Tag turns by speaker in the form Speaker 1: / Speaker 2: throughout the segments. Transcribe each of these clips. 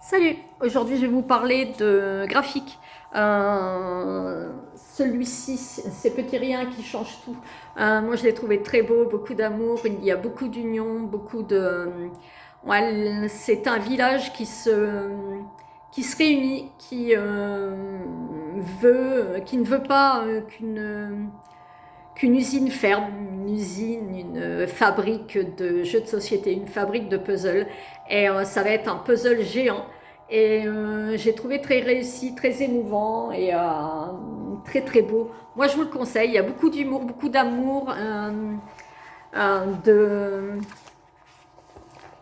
Speaker 1: Salut, aujourd'hui je vais vous parler de graphique. Celui-ci, ces petits riens qui changent tout. Moi je l'ai trouvé très beau, beaucoup d'amour, il y a beaucoup d'union, beaucoup de... Ouais, c'est un village qui se réunit, qui ne veut pas qu'une usine ferme, une fabrique de jeux de société, une fabrique de puzzles. Et ça va être un puzzle géant. Et j'ai trouvé très réussi, très émouvant et très très beau. Moi je vous le conseille, il y a beaucoup d'humour, beaucoup d'amour, de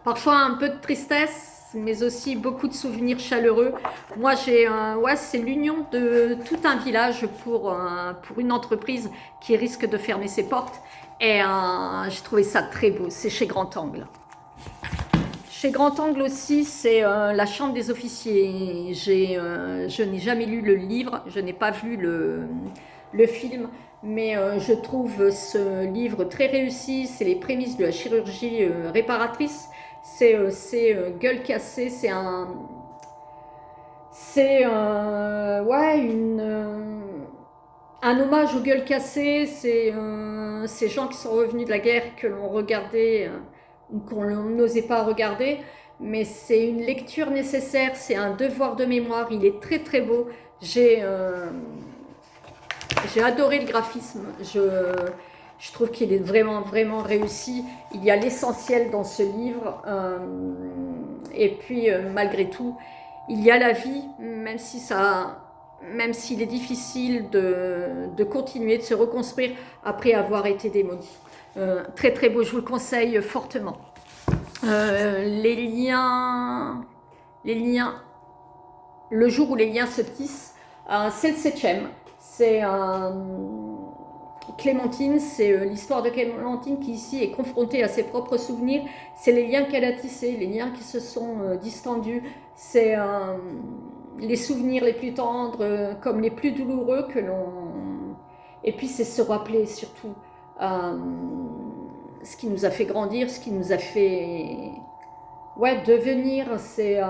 Speaker 1: parfois un peu de tristesse, mais aussi beaucoup de souvenirs chaleureux. Moi, ouais, c'est l'union de tout un village pour une entreprise qui risque de fermer ses portes. Et j'ai trouvé ça très beau. C'est chez Grand Angle. Chez Grand Angle aussi, c'est la Chambre des officiers. Je n'ai jamais lu le livre, je n'ai pas vu le film, mais je trouve ce livre très réussi. C'est les prémices de la chirurgie réparatrice. Gueule cassée, ouais, un hommage aux gueules cassées. C'est ces gens qui sont revenus de la guerre que l'on regardait ou qu'on n'osait pas regarder. Mais c'est une lecture nécessaire, c'est un devoir de mémoire. Il est très très beau. J'ai adoré le graphisme. Je trouve qu'il est vraiment vraiment réussi. Il y a l'essentiel dans ce livre. Et puis malgré tout, il y a la vie, même s'il est difficile de continuer, de se reconstruire après avoir été démoli. Très très beau, je vous le conseille fortement. Les liens, le jour où les liens se tissent, c'est le septième. C'est Clémentine, c'est l'histoire de Clémentine qui ici est confrontée à ses propres souvenirs. C'est les liens qu'elle a tissés, les liens qui se sont distendus. C'est les souvenirs les plus tendres comme les plus douloureux que l'on... Et puis c'est se rappeler surtout ce qui nous a fait grandir, ce qui nous a fait... Ouais, devenir, c'est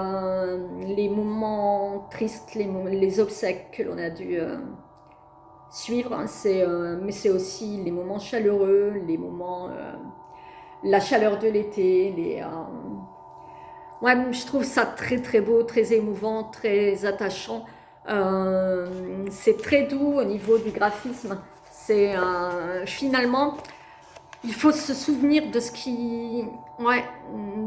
Speaker 1: les moments tristes, les obsèques que l'on a dû suivre. Hein, mais c'est aussi les moments chaleureux, la chaleur de l'été. Ouais, je trouve ça très très beau, très émouvant, très attachant. C'est très doux au niveau du graphisme. Finalement, il faut se souvenir de ce qui... Ouais,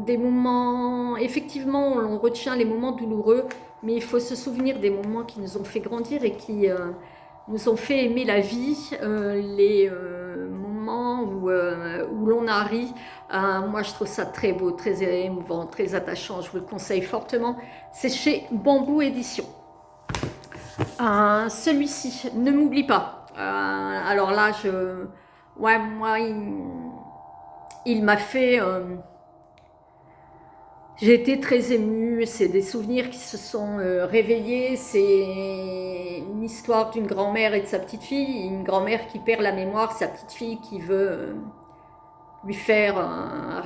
Speaker 1: des moments... Effectivement, on retient les moments douloureux, mais il faut se souvenir des moments qui nous ont fait grandir et qui nous ont fait aimer la vie, les moments où l'on a ri. Moi, je trouve ça très beau, très émouvant, très attachant. Je vous le conseille fortement. C'est chez Bambou Édition. Celui-ci, Ne m'oublie pas. Alors là, ouais, moi, il m'a fait... j'ai été très émue, c'est des souvenirs qui se sont réveillés, c'est une histoire d'une grand-mère et de sa petite-fille, une grand-mère qui perd la mémoire, sa petite-fille qui veut lui faire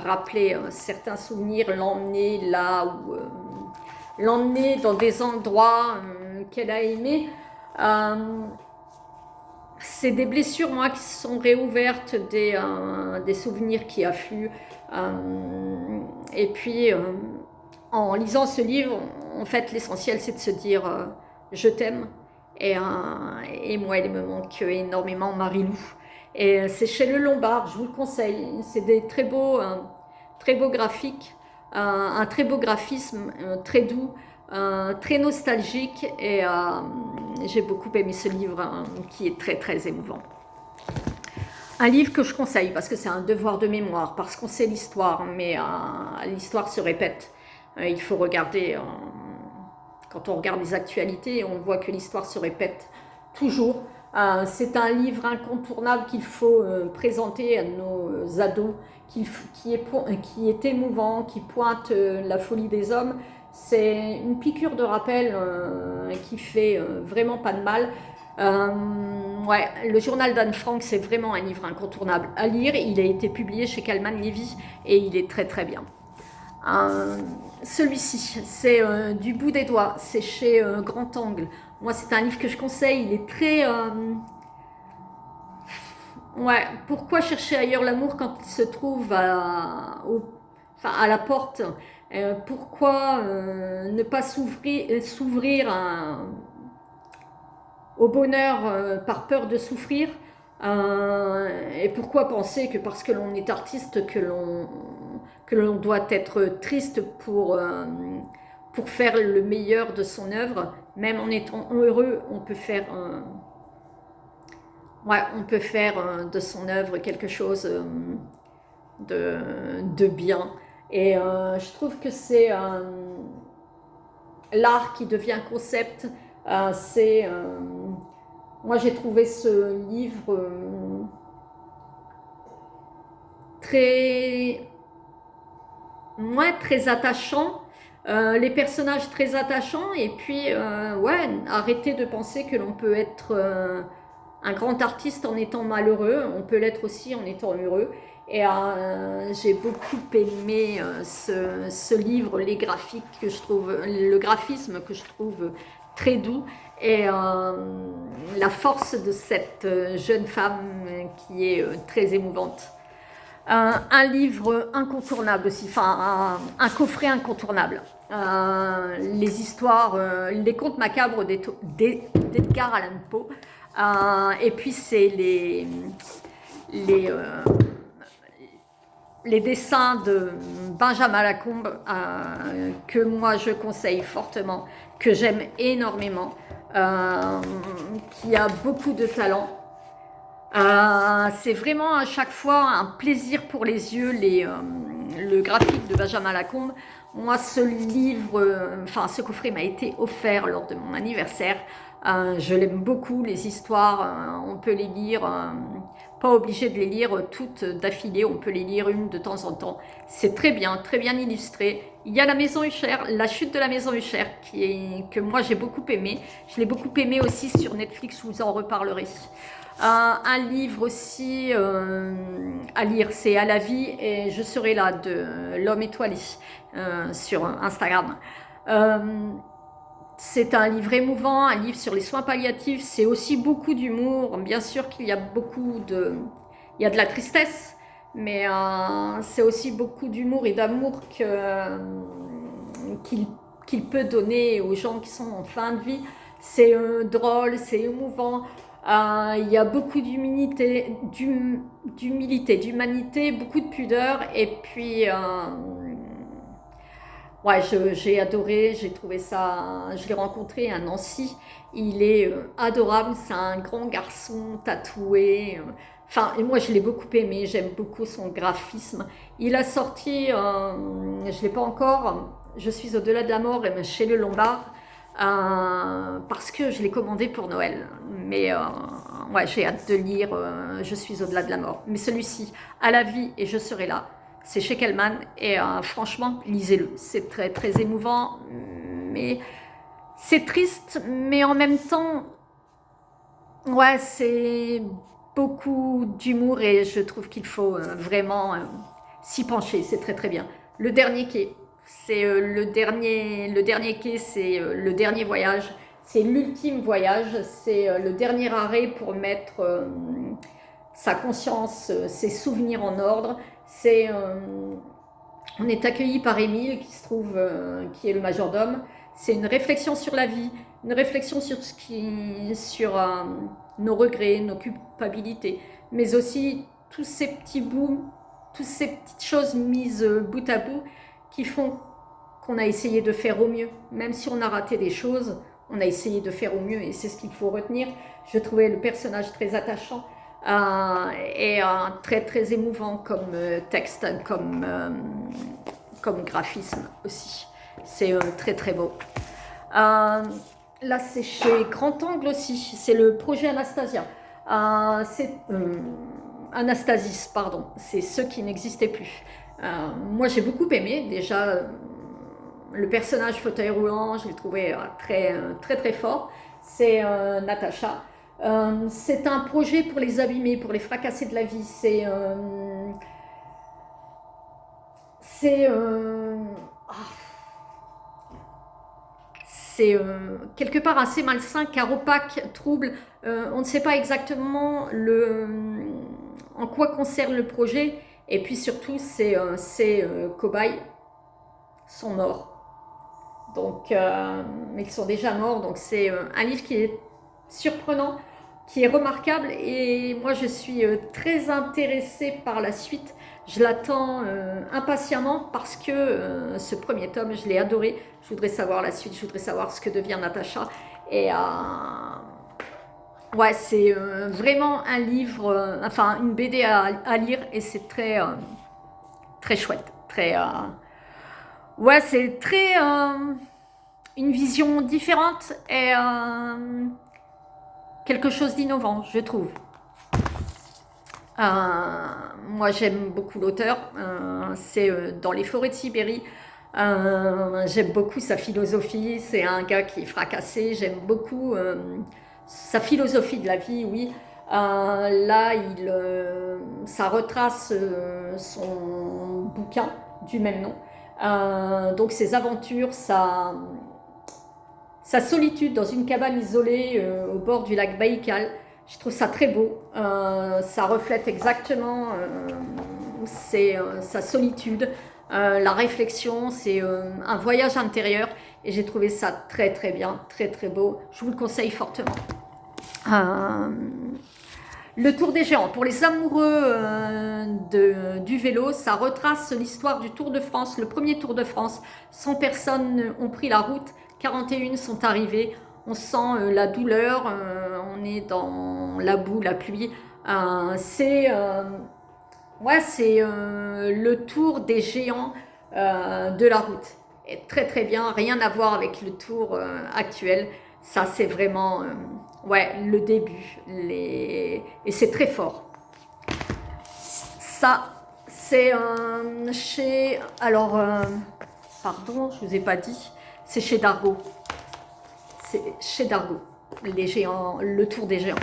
Speaker 1: rappeler certains souvenirs, l'emmener dans des endroits qu'elle a aimés. C'est des blessures, moi, qui se sont réouvertes, des souvenirs qui affluent. Et puis, en lisant ce livre, en fait, l'essentiel, c'est de se dire je t'aime. Et moi, il me manque énormément, Marie-Lou. Et c'est chez Le Lombard, je vous le conseille. C'est des très beaux graphiques, un très beau graphisme, très doux, très nostalgique. Et j'ai beaucoup aimé ce livre qui est très très émouvant. Un livre que je conseille parce que c'est un devoir de mémoire, parce qu'on sait l'histoire, mais l'histoire se répète. Il faut regarder, quand on regarde les actualités, on voit que l'histoire se répète toujours. C'est un livre incontournable qu'il faut présenter à nos ados, qui est émouvant, qui pointe la folie des hommes. C'est une piqûre de rappel qui fait vraiment pas de mal. Ouais, le journal d'Anne Frank, c'est vraiment un livre incontournable à lire. Il a été publié chez Calman Levy et il est très très bien. Celui-ci, c'est du bout des doigts, c'est chez Grand Angle. Moi, c'est un livre que je conseille, il est très... ouais, pourquoi chercher ailleurs l'amour quand il se trouve enfin, à la porte? Pourquoi ne pas s'ouvrir au bonheur par peur de souffrir? Et pourquoi penser que parce que l'on est artiste que l'on doit être triste pour faire le meilleur de son œuvre? Même en étant heureux, on peut faire de son œuvre quelque chose de bien. Et je trouve que c'est l'art qui devient concept. Moi, j'ai trouvé ce livre très, très attachant. Les personnages très attachants, et puis ouais, arrêter de penser que l'on peut être un grand artiste en étant malheureux, on peut l'être aussi en étant heureux. Et j'ai beaucoup aimé ce livre, les graphiques que je trouve, le graphisme que je trouve très doux, et la force de cette jeune femme qui est très émouvante. Un livre incontournable aussi, enfin un coffret incontournable. Les histoires, les contes macabres d'Edgar Allan Poe. Et puis c'est les, les dessins de Benjamin Lacombe que moi je conseille fortement, que j'aime énormément, qui a beaucoup de talent. C'est vraiment à chaque fois un plaisir pour les yeux, le graphique de Benjamin Lacombe. Moi, ce livre, enfin ce coffret m'a été offert lors de mon anniversaire. Je l'aime beaucoup, les histoires, on peut les lire, pas obligé de les lire toutes d'affilée, on peut les lire une de temps en temps. C'est très bien illustré. Il y a la Maison Usher, la chute de la Maison Usher, que moi j'ai beaucoup aimé. Je l'ai beaucoup aimé aussi sur Netflix, je vous en reparlerai. Un livre aussi à lire, c'est À la vie et je serai là de L'Homme étoilé sur Instagram. C'est un livre émouvant, un livre sur les soins palliatifs. C'est aussi beaucoup d'humour. Bien sûr qu'il y a il y a de la tristesse, mais c'est aussi beaucoup d'humour et d'amour qu'il peut donner aux gens qui sont en fin de vie. C'est drôle, c'est émouvant. Il y a beaucoup d'humilité, d'humanité, beaucoup de pudeur, et puis ouais, j'ai adoré, j'ai trouvé ça, je l'ai rencontré à Nancy, il est adorable, c'est un grand garçon tatoué, enfin, et moi je l'ai beaucoup aimé, j'aime beaucoup son graphisme. Il a sorti, je ne l'ai pas encore, Je suis au-delà de la mort, chez Le Lombard, parce que je l'ai commandé pour Noël, mais ouais, j'ai hâte de lire Je suis au-delà de la mort. Mais celui-ci, À la vie et je serai là, c'est chez Kellman, et franchement, lisez-le. C'est très très émouvant, mais c'est triste, mais en même temps, ouais, c'est beaucoup d'humour, et je trouve qu'il faut vraiment s'y pencher. C'est très très bien. Le dernier quai, c'est le dernier quai, c'est le dernier voyage. C'est l'ultime voyage, c'est le dernier arrêt pour mettre sa conscience, ses souvenirs en ordre. On est accueilli par Émile qui est le majordome. C'est une réflexion sur la vie, une réflexion sur nos regrets, nos culpabilités, mais aussi tous ces petits bouts, toutes ces petites choses mises bout à bout qui font qu'on a essayé de faire au mieux. Même si on a raté des choses, on a essayé de faire au mieux, et c'est ce qu'il faut retenir. Je trouvais le personnage très attachant et très très émouvant comme texte, comme graphisme aussi. C'est très très beau. Là, c'est chez Grand Angle aussi. C'est le projet Anastasia. C'est Anastasis, pardon. C'est ceux qui n'existaient plus. Moi, j'ai beaucoup aimé. Déjà, le personnage fauteuil roulant, je l'ai trouvé très, très très fort. C'est Natacha. C'est un projet pour les abîmés, pour les fracassés de la vie. c'est quelque part assez malsain, car opaque, trouble. On ne sait pas exactement en quoi concerne le projet. Et puis surtout, ces cobayes sont morts. Donc, ils sont déjà morts. Donc, c'est un livre qui est surprenant, qui est remarquable. Et moi, je suis très intéressée par la suite. Je l'attends impatiemment parce que ce premier tome, je l'ai adoré. Je voudrais savoir la suite, je voudrais savoir ce que devient Natacha. Et ouais, c'est vraiment un livre, enfin une BD à lire, et c'est très chouette. Ouais, c'est très une vision différente et quelque chose d'innovant, je trouve. Moi, j'aime beaucoup l'auteur. C'est dans les forêts de Sibérie. J'aime beaucoup sa philosophie. C'est un gars qui est fracassé. J'aime beaucoup sa philosophie de la vie, oui. Là, ça retrace son bouquin du même nom. Donc ses aventures, sa solitude dans une cabane isolée au bord du lac Baïkal. Je trouve ça très beau. Ça reflète exactement sa solitude, la réflexion. C'est un voyage intérieur et j'ai trouvé ça très très bien, très très beau. Je vous le conseille fortement. Le Tour des Géants, pour les amoureux du vélo, ça retrace l'histoire du Tour de France, le premier Tour de France. 100 personnes ont pris la route, 41 sont arrivées. On sent la douleur, on est dans la boue, la pluie. C'est le Tour des Géants de la route. Et très très bien, rien à voir avec le Tour actuel. Ça, c'est vraiment le début. Et c'est très fort. Ça, c'est chez... Alors, pardon, je ne vous ai pas dit. C'est chez Dargaud. C'est chez Dargaud, les géants, le Tour des Géants.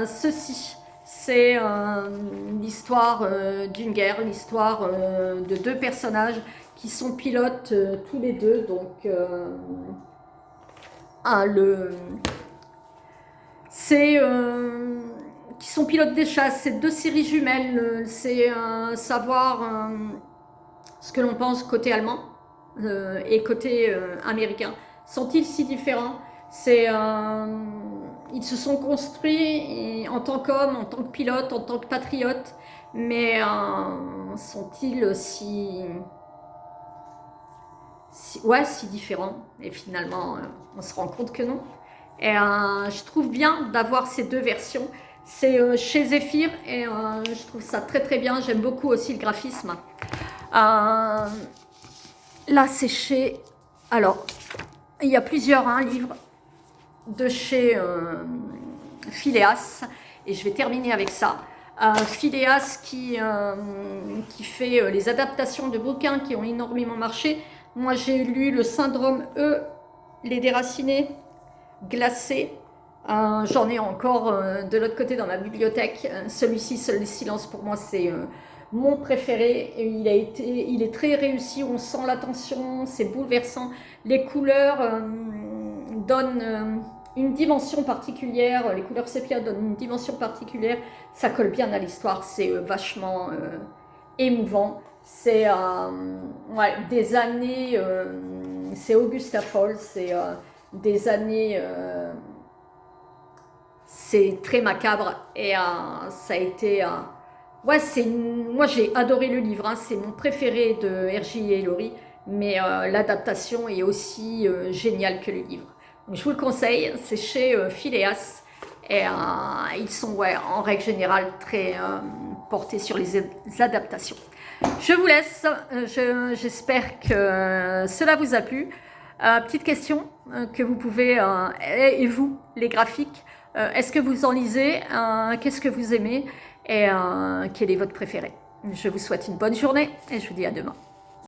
Speaker 1: Ceci, c'est l'histoire d'une guerre, l'histoire de deux personnages qui sont pilotes tous les deux. Donc, qui sont pilotes des chasses. C'est deux séries jumelles. C'est savoir ce que l'on pense côté allemand et côté américain. Sont-ils si différents? Ils se sont construits en tant qu'hommes, en tant que pilotes, en tant que patriotes, mais sont-ils si différents? Et finalement, on se rend compte que non. Et je trouve bien d'avoir ces deux versions. C'est chez Zephyr et je trouve ça très très bien. J'aime beaucoup aussi le graphisme. Là, c'est chez... Alors, il y a plusieurs livres de chez Phileas et je vais terminer avec ça. Phileas qui fait les adaptations de bouquins qui ont énormément marché. Moi, j'ai lu Le Syndrome E, Les Déracinés, Glacé. J'en ai encore de l'autre côté dans ma bibliothèque. Celui-ci, Seul le silence, pour moi, c'est mon préféré. Et il est très réussi. On sent la tension, c'est bouleversant. Les couleurs donnent une dimension particulière. Les couleurs sépia donnent une dimension particulière. Ça colle bien à l'histoire. C'est vachement émouvant. C'est des années... c'est Augusta Falls. C'est des années... c'est très macabre et ça a été... moi j'ai adoré le livre, c'est mon préféré de R.J. et Laurie, mais l'adaptation est aussi géniale que le livre. Donc, je vous le conseille, c'est chez Phileas et ils sont en règle générale très portés sur les adaptations. Je vous laisse, j'espère que cela vous a plu. Petite question que vous pouvez, et vous, les graphiques, est-ce que vous en lisez? Qu'est-ce que vous aimez? Et quel est votre préféré? Je vous souhaite une bonne journée et je vous dis à demain.